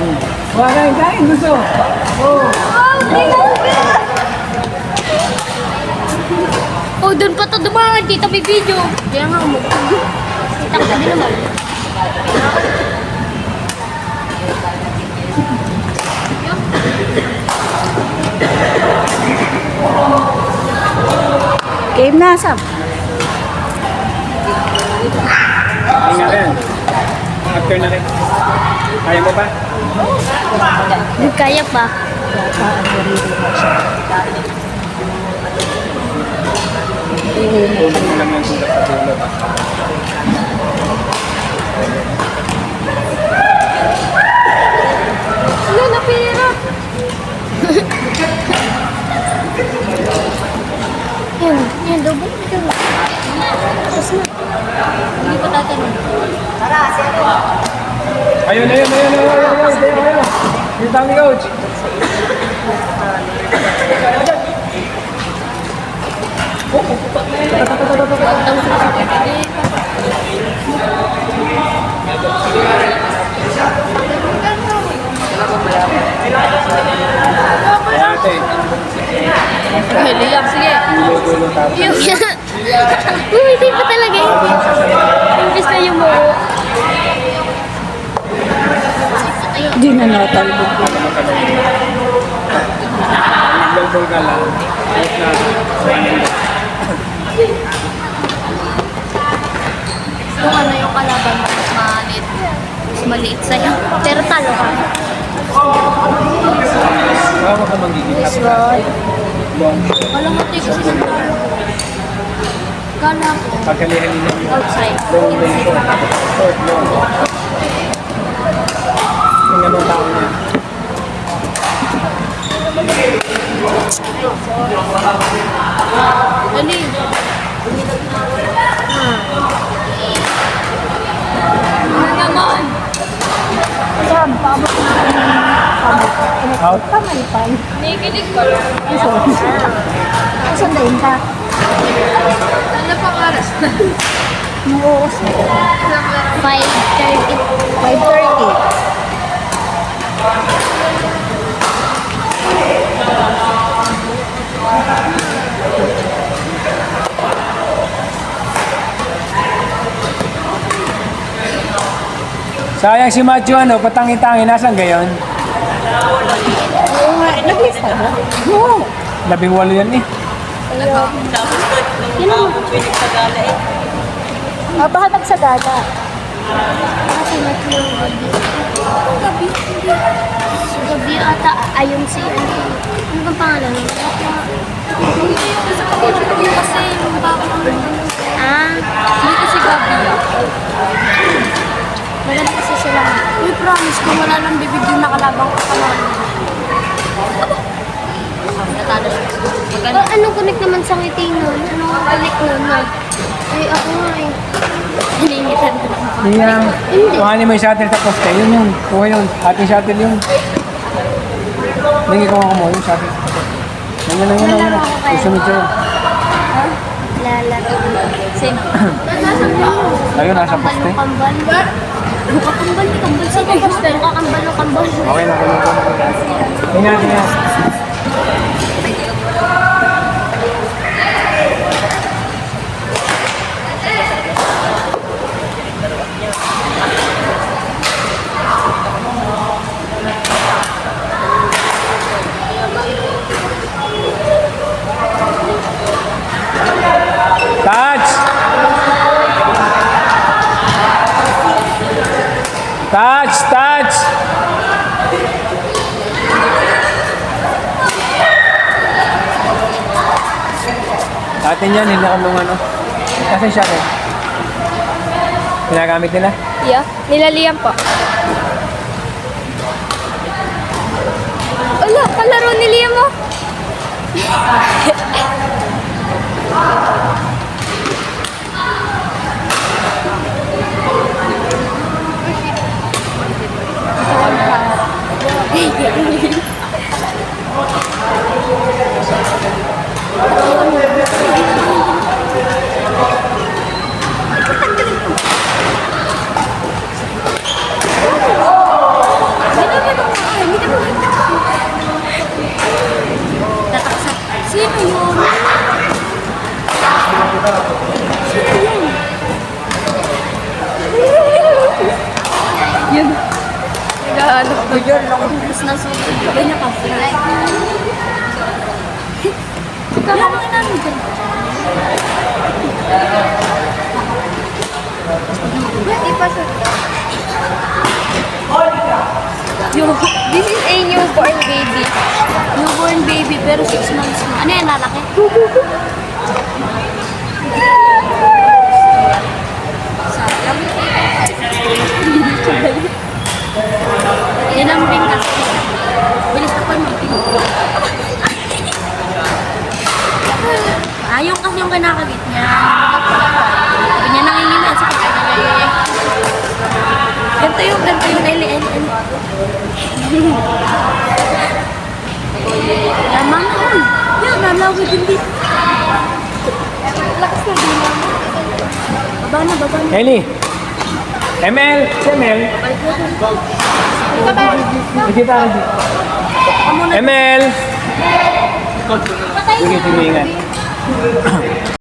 Kain, gusto. Oh. Oh, doon pa to dumangan. Kita may video. Kaya nga mo. Kita ko din naman. Game na, Sam. Hindi na rin. After na rin. Kaya mo ba? Hindi kaya pa. Tulog mo lang yung sulat sa dulo. Ano, napira? Yan, double. Tapos na. Hindi pa tatanong. Ayun. Yung tami, coach. Ate. Liyak, sige. Dulo tapos. Uy, hindi pa talaga yun. Imbis na yung mo. Hindi na natalbog. Double ka lang. Ayos na. Kung ano yung kalaban mo, mas maliit. Mas maliit sa'yo. Pero talo ka. Baka ka magiging Yes, Lord. Alam mo, kasi ng talo ko. Kala ko. pagkalihan nila yung Outside. long lane short. Short, long. Yung anong tao niya. Dali. Ano naman? Sam, paabot na. Out. Pamaypan. Nakikinig ko lang. Kasundayin ka. Ano pang oras na? May oras na. 5:30. 5:30. Sayang si Matthew, ano, patangi-tangi, nasan gayon? Oo nga, nag-lista mo? Oo. 18 yan eh. Baka nagsagana. Kasi yung gabi. Gabi? Hindi. Sa gabi ata, ayon si ano bang pangalan? Hindi yung sa gabi kasi yung bako. Hindi kasi gabi. Maganda kasi sila. Uy, promise kung wala nang bibigyan na kalabang kapalan. Natalo siya. Anong connect naman sa ngiti nun? Anong connect nun? Ay, ako nga eh. Hiningitan ko. Yung kuhanin mo yung shuttle sa poste, yun. Kuha yun. Ating shuttle yun. Hindi ko mo yung shuttle. Nangyay. Susunod siya yun. Lalaro. Sino? Ayun, nasa poste. Kambal. Kambal. Kambal sa poste. Kambal. Okay na. Ingat. Touch! Atin yan, hindi ako ano. Kasi siya ko. Ginagamit nila? Yeah, nilaliyan po. Ala, kalaro ni Liam mo. Naghahanap ko yun. Tapos nasusunod. Ganyan ka. Kaya mga namin dyan. This is a newborn baby. Newborn baby pero 6 months na. Ano yan, lalaki? Sayang. Yan ang ring kasi. Bilis ako yung mag-pink. Ayaw kasi yung kinakagit niya. Sabi niya nanginginan sa kapatid. Ganto yung LLN. Lamang na yun. Yan, nalawag din dito. Lakas na din. Baba na. Ellie! ML! Si ML! Nakita ka dito. ML! Sige, ingat.